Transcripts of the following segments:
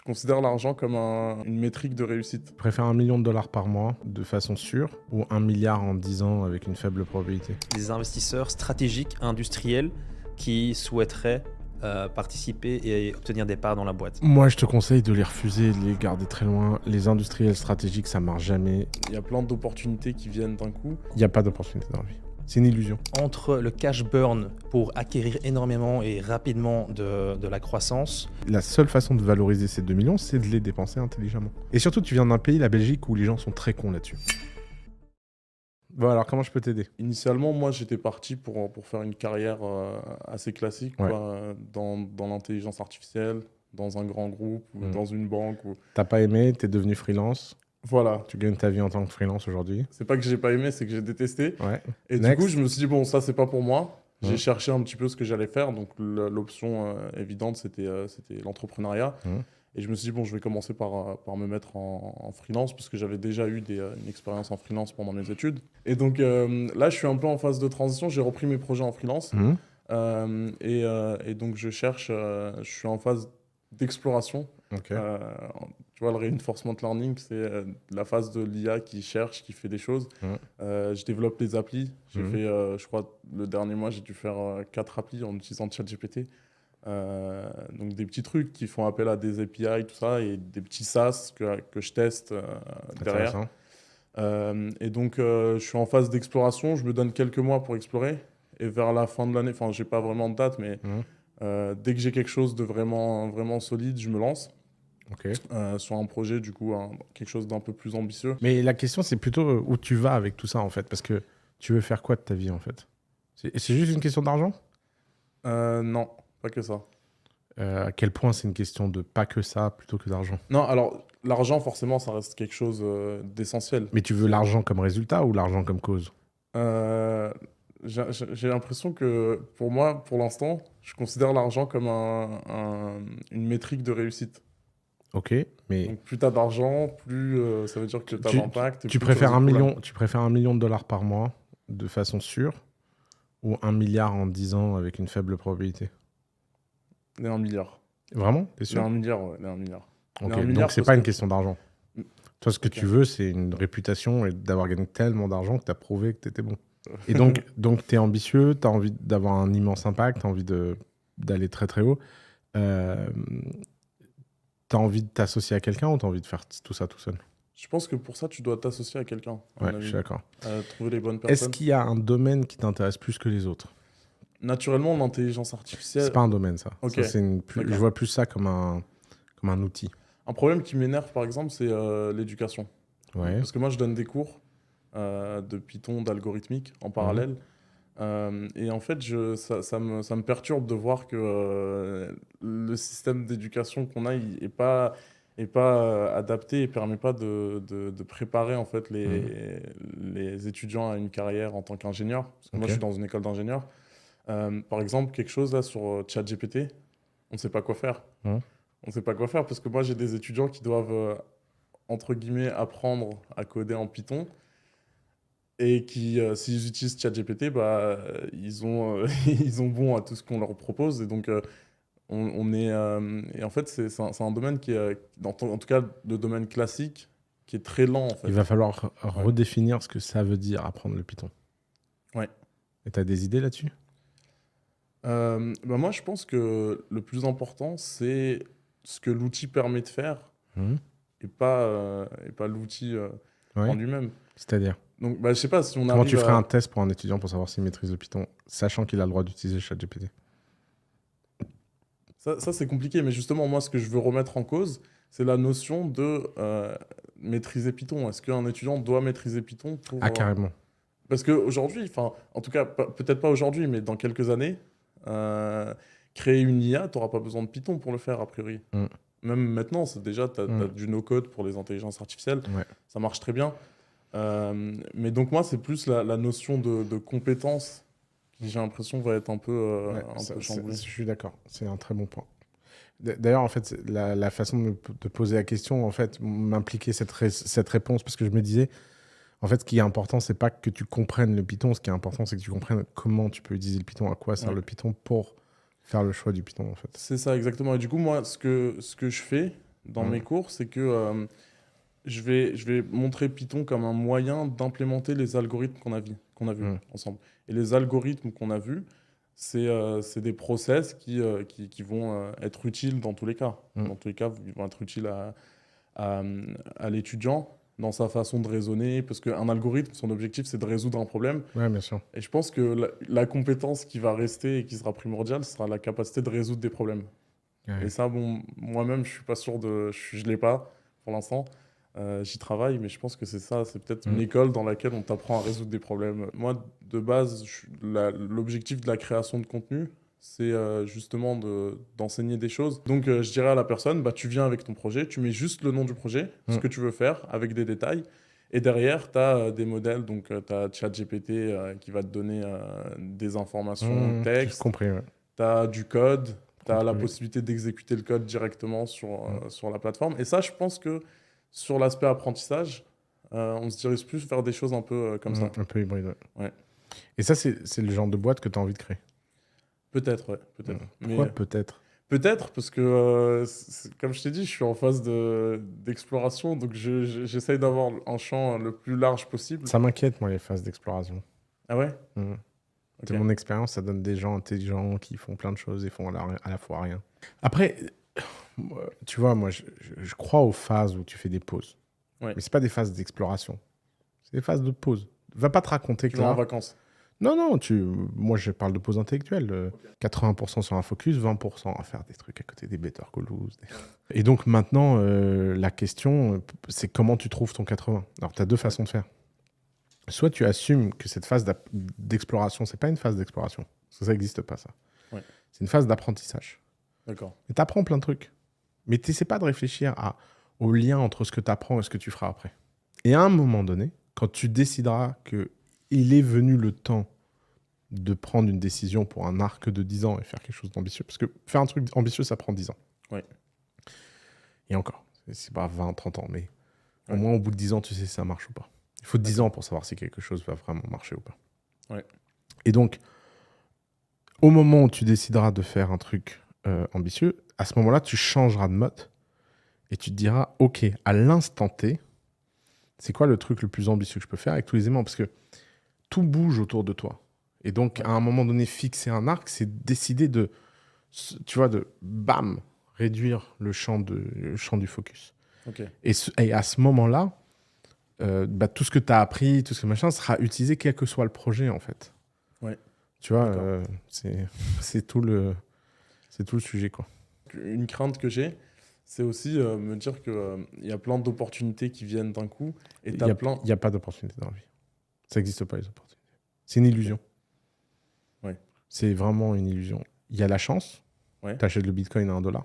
considère l'argent comme une métrique de réussite. Tu préfères 1 million de dollars par mois de façon sûre ou 1 milliard en 10 ans avec une faible probabilité? Des investisseurs stratégiques, industriels, qui souhaiteraient participer et obtenir des parts dans la boîte. Moi, je te conseille de les refuser, de les garder très loin. Les industriels stratégiques, ça marche jamais. Il y a plein d'opportunités qui viennent d'un coup. Il n'y a pas d'opportunité dans la vie. C'est une illusion. Entre le cash burn pour acquérir énormément et rapidement de la croissance. La seule façon de valoriser ces 2 millions, c'est de les dépenser intelligemment. Et surtout, tu viens d'un pays, la Belgique, où les gens sont très cons là-dessus. Bon, alors comment je peux t'aider? Initialement, moi, j'étais parti pour faire une carrière assez classique, Ouais. quoi, dans l'intelligence artificielle, dans un grand groupe, ou dans une banque. T'as pas aimé, t'es devenu freelance. Voilà. Tu gagnes ta vie en tant que freelance aujourd'hui. C'est pas que j'ai pas aimé, c'est que j'ai détesté. Ouais. Et Next. du coup, je me suis dit, bon, ça, c'est pas pour moi. J'ai Ouais. cherché un petit peu ce que j'allais faire. Donc, l'option évidente, c'était l'entrepreneuriat. Ouais. Et je me suis dit, bon, je vais commencer par me mettre en freelance, parce que j'avais déjà eu une expérience en freelance pendant mes études. Et donc, là, je suis un peu en phase de transition. J'ai repris mes projets en freelance. Et donc, je suis en phase d'exploration. Ok. Tu vois, le reinforcement learning, c'est la phase de l'IA qui cherche, qui fait des choses. Je développe des applis. J'ai fait, je crois, le dernier mois, j'ai dû faire 4 applis en utilisant ChatGPT. Donc des petits trucs qui font appel à des API, tout ça, et des petits SaaS que je teste derrière. Et donc, je suis en phase d'exploration. Je me donne quelques mois pour explorer. Et vers la fin de l'année, enfin, j'ai pas vraiment de date, mais dès que j'ai quelque chose de vraiment, vraiment solide, je me lance. Ok. Sur un projet, du coup, quelque chose d'un peu plus ambitieux. Mais la question, c'est plutôt où tu vas avec tout ça, en fait. Parce que tu veux faire quoi de ta vie, en fait? C'est juste une question d'argent? Non, pas que ça. À quel point c'est une question de pas que ça plutôt que d'argent? Non, alors, l'argent, forcément, ça reste quelque chose d'essentiel. Mais tu veux l'argent comme résultat ou l'argent comme cause? J'ai l'impression que, pour moi, pour l'instant, je considère l'argent comme une métrique de réussite. Ok, mais Donc, plus tu as d'argent, plus ça veut dire que tu as d'impact. tu préfères 1 million de dollars par mois de façon sûre ou 1 milliard en 10 ans avec une faible probabilité? Les 1 milliard. Vraiment? T'es Les sûr? 1 milliard, ouais, les 1 milliard. Ok, Les 1 milliard, donc c'est parce pas une que- question d'argent. Toi, ce que Ok. tu veux, c'est une réputation et d'avoir gagné tellement d'argent que tu as prouvé que tu étais bon. Et donc tu es ambitieux, tu as envie d'avoir un immense impact, tu as envie d'aller très très haut. Tu as envie de t'associer à quelqu'un ou tu as envie de faire tout ça tout seul? Je pense que pour ça, tu dois t'associer à quelqu'un. à mon Ouais, je avis. suis d'accord. Trouver les bonnes Est-ce personnes. qu'il y a un domaine qui t'intéresse plus que les autres? Naturellement, l'intelligence artificielle, C'est pas un domaine, ça. Ok. Ça, c'est je D'accord. vois plus ça comme un outil. un problème qui m'énerve, par exemple, c'est l'éducation. Ouais. Parce que moi, je donne des cours de Python, d'algorithmique en parallèle. Et en fait, ça me perturbe de voir que le système d'éducation qu'on a n'est pas adapté et ne permet pas de préparer en fait, les étudiants à une carrière en tant qu'ingénieur. Parce que moi, Ok. je suis dans une école d'ingénieur. Par exemple, quelque chose là sur ChatGPT, on ne sait pas quoi faire. Mhm. On ne sait pas quoi faire parce que moi, j'ai des étudiants qui doivent, entre guillemets, apprendre à coder en Python. Et qui, s'ils utilisent ChatGPT, ils ont bon à tout ce qu'on leur propose. Et donc, on est... et en fait, c'est un domaine qui est, en tout cas, le domaine classique, qui est très lent, en fait. Il va falloir redéfinir ce que ça veut dire apprendre le Python. Ouais. Et tu as des idées là-dessus? Moi, je pense que le plus important, c'est ce que l'outil permet de faire et pas l'outil Ouais. en lui-même. C'est-à-dire? Donc, je sais pas si on Comment arrive tu ferais à... un test pour un étudiant pour savoir s'il maîtrise le Python, sachant qu'il a le droit d'utiliser ChatGPT? Ça, c'est compliqué, mais justement, moi, ce que je veux remettre en cause, c'est la notion de maîtriser Python. Est-ce qu'un étudiant doit maîtriser Python pour... Ah, carrément. Parce qu'aujourd'hui, en tout cas, peut-être pas aujourd'hui, mais dans quelques années, créer une IA, tu n'auras pas besoin de Python pour le faire, a priori. Même maintenant, tu as du no-code pour les intelligences artificielles. Ouais. Ça marche très bien. Mais donc, moi, c'est plus la notion de compétence qui, j'ai l'impression, va être un peu chamboulée. Je suis d'accord, c'est un très bon point. D'ailleurs, en fait, la façon de poser la question, en fait, m'impliquait cette réponse, parce que je me disais, en fait, ce qui est important, c'est pas que tu comprennes le Python, ce qui est important, c'est que tu comprennes comment tu peux utiliser le Python, à quoi sert le Python pour faire le choix du Python, en fait. C'est ça, exactement. Et du coup, moi, ce que je fais, dans mes cours, c'est que je vais montrer Python comme un moyen d'implémenter les algorithmes qu'on a vus ensemble. Et les algorithmes qu'on a vus, c'est des process qui vont être utiles dans tous les cas. Dans tous les cas, ils vont être utiles à l'étudiant dans sa façon de raisonner, parce qu'un algorithme, son objectif, c'est de résoudre un problème. Ouais, bien sûr. Et je pense que la compétence qui va rester et qui sera primordiale, ce sera la capacité de résoudre des problèmes. Ouais. Et ça, bon, moi-même, je suis pas sûr je l'ai pas pour l'instant. J'y travaille, mais je pense que c'est ça. C'est peut-être une école dans laquelle on t'apprend à résoudre des problèmes. Moi, de base, l'objectif de la création de contenu, c'est justement d'enseigner des choses. Donc, je dirais à la personne, bah, tu viens avec ton projet, tu mets juste le nom du projet, ce que tu veux faire, avec des détails. Et derrière, tu as des modèles, donc tu as ChatGPT qui va te donner des informations texte. J'ai compris, ouais. Tu as du code, tu as la possibilité d'exécuter le code directement sur la plateforme. Et ça, je pense que sur l'aspect apprentissage, on se dirige plus vers des choses un peu comme ça. Un peu hybride, ouais. Et ça, c'est le genre de boîte que tu as envie de créer? Peut-être, ouais. Peut-être. Pourquoi peut-être? Peut-être, parce que, comme je t'ai dit, je suis en phase d'exploration, donc j'essaye d'avoir un champ le plus large possible. Ça m'inquiète, moi, les phases d'exploration. Ah ouais? De mon expérience, ça donne des gens intelligents qui font plein de choses et font à la fois rien. Après, tu vois, moi, je crois aux phases où tu fais des pauses. Ouais. Mais ce pas des phases d'exploration. C'est des phases de pause. Va pas te raconter que tu vas en vacances. Non, moi, je parle de pause intellectuelle. 80% sur un focus, 20% à faire des trucs à côté des Better Call Saul. Et donc, maintenant, la question, c'est comment tu trouves ton 80. Alors, tu as deux façons de faire. Soit tu assumes que cette phase d'exploration, c'est pas une phase d'exploration. Parce que ça n'existe pas, ça. Ouais. C'est une phase d'apprentissage. D'accord. Et tu apprends plein de trucs. Mais tu n'essaies pas de réfléchir au lien entre ce que tu apprends et ce que tu feras après. Et à un moment donné, quand tu décideras qu'il est venu le temps de prendre une décision pour un arc de 10 ans et faire quelque chose d'ambitieux, parce que faire un truc ambitieux, ça prend 10 ans. Ouais. Et encore, c'est pas 20, 30 ans, mais au moins au bout de 10 ans, tu sais si ça marche ou pas. Il faut 10 ans pour savoir si quelque chose va vraiment marcher ou pas. Ouais. Et donc, au moment où tu décideras de faire un truc ambitieux, à ce moment-là, tu changeras de mode et tu te diras, OK, à l'instant T, c'est quoi le truc le plus ambitieux que je peux faire avec tous les éléments? Parce que tout bouge autour de toi. Et donc, à un moment donné, fixer un arc, c'est décider de bam, réduire le champ du focus. Okay. Et à ce moment-là, tout ce que tu as appris, tout ce que machin, sera utilisé quel que soit le projet, en fait. Ouais. Tu vois, c'est tout le sujet, quoi. Une crainte que j'ai, c'est aussi me dire qu'il y a plein d'opportunités qui viennent d'un coup. Et Il n'y a pas d'opportunités dans la vie. Ça n'existe pas, les opportunités. C'est une illusion. Ouais. C'est vraiment une illusion. Il y a la chance. Ouais. Tu achètes le Bitcoin à $1.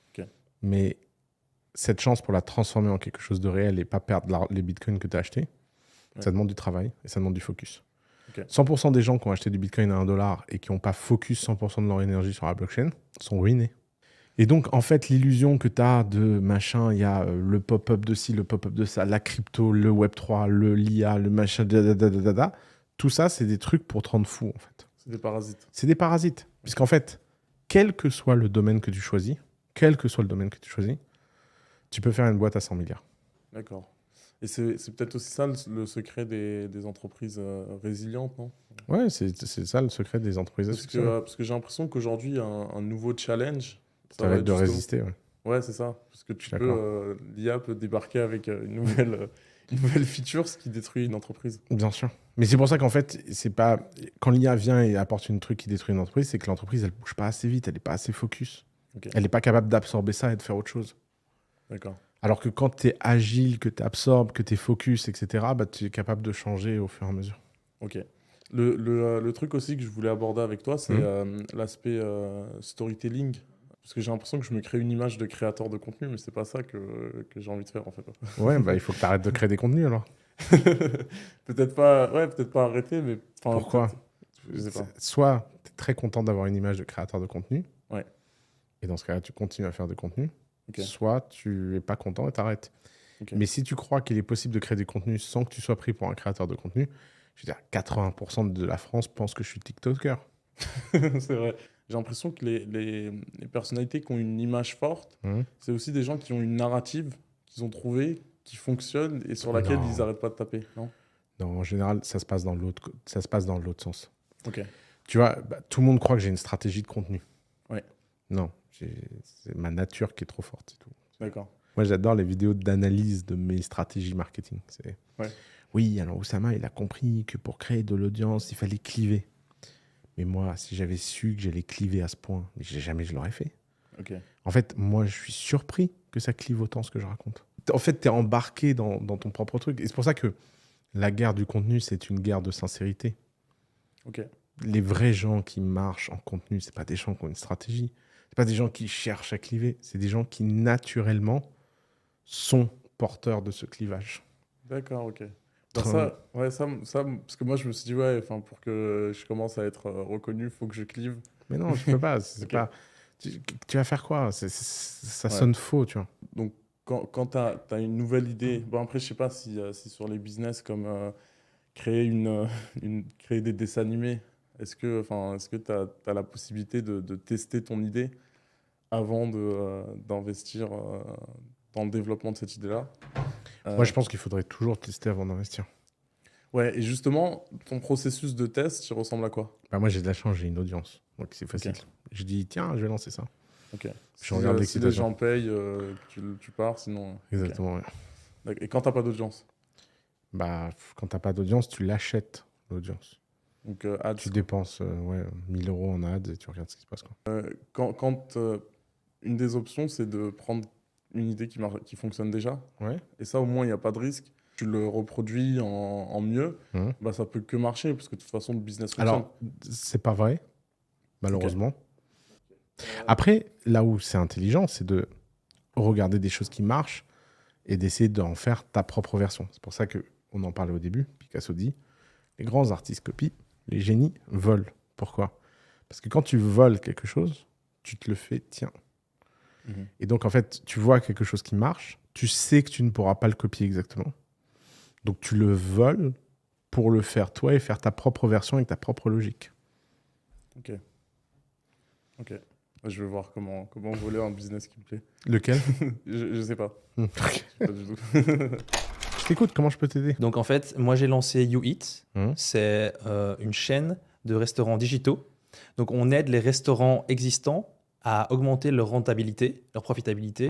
Okay. Mais cette chance, pour la transformer en quelque chose de réel et pas perdre les Bitcoins que tu as achetés, ça demande du travail et ça demande du focus. Okay. 100% des gens qui ont acheté du Bitcoin à $1 et qui n'ont pas focus 100% de leur énergie sur la blockchain sont ruinés. Et donc, en fait, l'illusion que tu as de machin, il y a le pop-up de ci, le pop-up de ça, la crypto, le Web3, l'IA, le machin, tout ça, c'est des trucs pour te rendre fou, en fait. C'est des parasites. C'est des parasites. Puisqu'en fait, quel que soit le domaine que tu choisis, tu peux faire une boîte à 100 milliards. D'accord. Et c'est peut-être aussi ça le secret des entreprises résilientes, non? Ouais, c'est ça le secret des entreprises. Parce que j'ai l'impression qu'aujourd'hui, un nouveau challenge, ça va être de résister. Ouais, ouais, c'est ça. Parce que l'IA peut débarquer avec une nouvelle feature, ce qui détruit une entreprise. Bien sûr. Mais c'est pour ça qu'en fait, c'est pas quand l'IA vient et apporte un truc qui détruit une entreprise, c'est que l'entreprise, elle bouge pas assez vite, elle n'est pas assez focus. Okay. Elle n'est pas capable d'absorber ça et de faire autre chose. D'accord. Alors que quand tu es agile, que tu absorbes, que tu es focus, etc., tu es capable de changer au fur et à mesure. Ok. Le truc aussi que je voulais aborder avec toi, c'est l'aspect storytelling. Parce que j'ai l'impression que je me crée une image de créateur de contenu, mais c'est pas ça que j'ai envie de faire, en fait. Ouais, il faut que tu arrêtes de créer des contenus, alors. peut-être pas arrêter, mais... Pourquoi? Je sais pas. Soit tu es très content d'avoir une image de créateur de contenu, ouais. Et dans ce cas-là, tu continues à faire de contenu, okay. Soit tu n'es pas content et t'arrêtes. Okay. Mais si tu crois qu'il est possible de créer des contenus sans que tu sois pris pour un créateur de contenu, je veux dire, 80% de la France pense que je suis TikToker. C'est vrai. j'ai l'impression que les personnalités qui ont une image forte, c'est aussi des gens qui ont une narrative qu'ils ont trouvée, qui fonctionne et sur laquelle ils n'arrêtent pas de taper, non? Non, en général, ça se passe dans l'autre sens. Ok. Tu vois, tout le monde croit que j'ai une stratégie de contenu. Ouais. Non, c'est ma nature qui est trop forte, c'est tout. D'accord. Moi, j'adore les vidéos d'analyse de mes stratégies marketing. Ouais. Oui, alors Oussama, il a compris que pour créer de l'audience, il fallait cliver. Mais moi, si j'avais su que j'allais cliver à ce point, jamais je l'aurais fait. Ok. En fait, moi, je suis surpris que ça clive autant ce que je raconte. En fait, tu es embarqué dans ton propre truc. Et c'est pour ça que la guerre du contenu, c'est une guerre de sincérité. Ok. Les vrais gens qui marchent en contenu, c'est pas des gens qui ont une stratégie. C'est pas des gens qui cherchent à cliver. C'est des gens qui, naturellement, sont porteurs de ce clivage. D'accord, ok. Ça, parce que moi, je me suis dit, ouais, pour que je commence à être reconnu, il faut que je clive. Mais non, je peux pas. C'est Ok. pas... Tu vas faire quoi? Ça sonne faux, tu vois. Donc, quand tu as une nouvelle idée, bon, après, je sais pas si sur les business comme créer, créer des dessins animés, est-ce que tu as la possibilité de tester ton idée avant d'investir dans le développement de cette idée-là? Moi, je pense qu'il faudrait toujours tester avant d'investir. Ouais, et justement, ton processus de test, il ressemble à quoi? Moi, j'ai de la chance, j'ai une audience. Donc, c'est facile. Ok. Je dis, tiens, je vais lancer ça. Ok. Je regarde Si les l'excitation. gens payent, tu pars, sinon... Exactement, ouais. Ok. Et quand t'as pas d'audience? Quand tu n'as pas d'audience, tu l'achètes, l'audience. Donc, ads. Tu dépenses 1 000 € en ads et tu regardes ce qui se passe. Quoi. Quand une des options, c'est de prendre une idée qui fonctionne déjà, Ouais. et ça, au moins, il n'y a pas de risque. Tu le reproduis en mieux, ça peut que marcher, parce que de toute façon, le business fonctionne. Alors, c'est pas vrai, malheureusement. Après, là où c'est intelligent, c'est de regarder des choses qui marchent et d'essayer d'en faire ta propre version. C'est pour ça qu'on en parlait au début. Picasso dit, les grands artistes copient, les génies volent. Pourquoi? Parce que quand tu voles quelque chose, tu te le fais tien. Et donc, en fait, tu vois quelque chose qui marche, tu sais que tu ne pourras pas le copier exactement. Donc, tu le voles pour le faire toi et faire ta propre version avec ta propre logique. Ok. Je vais voir comment voler un business qui me plaît. Lequel? Je sais pas. Okay. Je sais pas du tout. Je t'écoute, comment je peux t'aider? Donc en fait, moi j'ai lancé You Eat. C'est une chaîne de restaurants digitaux. Donc on aide les restaurants existants à augmenter leur rentabilité, leur profitabilité,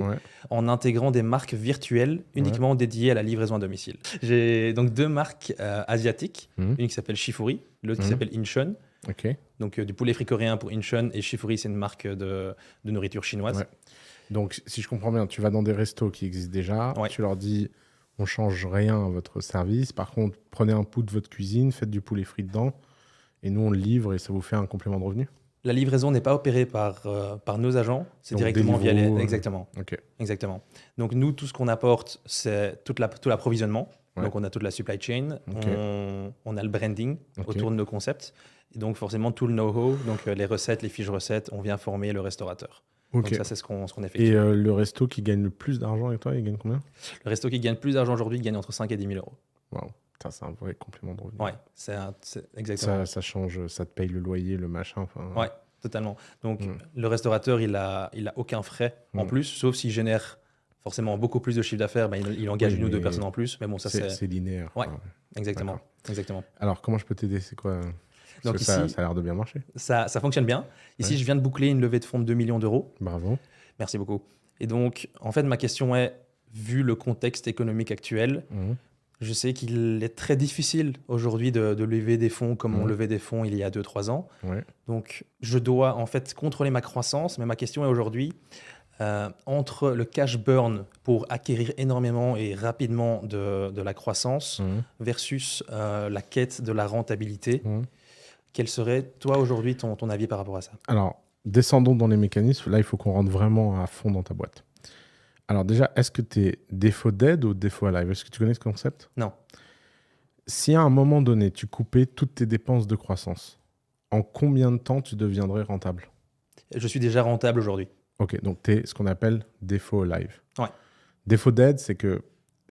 en intégrant des marques virtuelles uniquement dédiées à la livraison à domicile. J'ai donc 2 marques asiatiques, une qui s'appelle Shifuri, l'autre qui s'appelle Incheon. Okay. Donc du poulet frit coréen pour Incheon, et Shifuri, c'est une marque de nourriture chinoise. Ouais. Donc si je comprends bien, tu vas dans des restos qui existent déjà, tu leur dis on change rien à votre service, par contre prenez un pouls de votre cuisine, faites du poulet frit dedans, et nous on le livre et ça vous fait un complément de revenu. La livraison n'est pas opérée par nos agents, c'est directement via les... Exactement. Exactement. Donc nous, tout ce qu'on apporte, c'est tout l'approvisionnement. Donc on a toute la supply chain, on a le branding autour de nos concepts, et donc forcément tout le know-how, donc les recettes, les fiches recettes, on vient former le restaurateur. Donc ça, c'est ce qu'on effectue. Et le resto qui gagne le plus d'argent avec toi, il gagne combien? Le resto qui gagne plus d'argent aujourd'hui, il gagne entre 5 et 10 000 €. Waouh, c'est un vrai complément de revenu. Ouais, c'est exactement. Ça change, ça te paye le loyer, le machin. Ouais, totalement. Donc le restaurateur, il a aucun frais en plus, sauf s'il génère forcément beaucoup plus de chiffre d'affaires, il engage une ou 2 personnes en plus. Mais bon, ça c'est linéaire. Ouais, exactement. Alors comment je peux t'aider? C'est quoi? Parce que ici, ça a l'air de bien marcher. Ça fonctionne bien. Ici, je viens de boucler une levée de fonds de 2 millions €. Bravo. Merci beaucoup. Et donc, en fait, ma question est, vu le contexte économique actuel, je sais qu'il est très difficile aujourd'hui de lever des fonds comme on levait des fonds il y a 2-3 ans. Donc, je dois en fait contrôler ma croissance. Mais ma question est aujourd'hui, entre le cash burn pour acquérir énormément et rapidement de la croissance versus la quête de la rentabilité, quel serait, toi, aujourd'hui, ton avis par rapport à ça? Alors, descendons dans les mécanismes. Là, il faut qu'on rentre vraiment à fond dans ta boîte. Alors déjà, est-ce que tu es défaut d'aide ou défaut à live? Est-ce que tu connais ce concept? Non. Si à un moment donné, tu coupais toutes tes dépenses de croissance, en combien de temps tu deviendrais rentable? Je suis déjà rentable aujourd'hui. Ok, donc tu es ce qu'on appelle défaut live. Ouais. Défaut d'aide, c'est que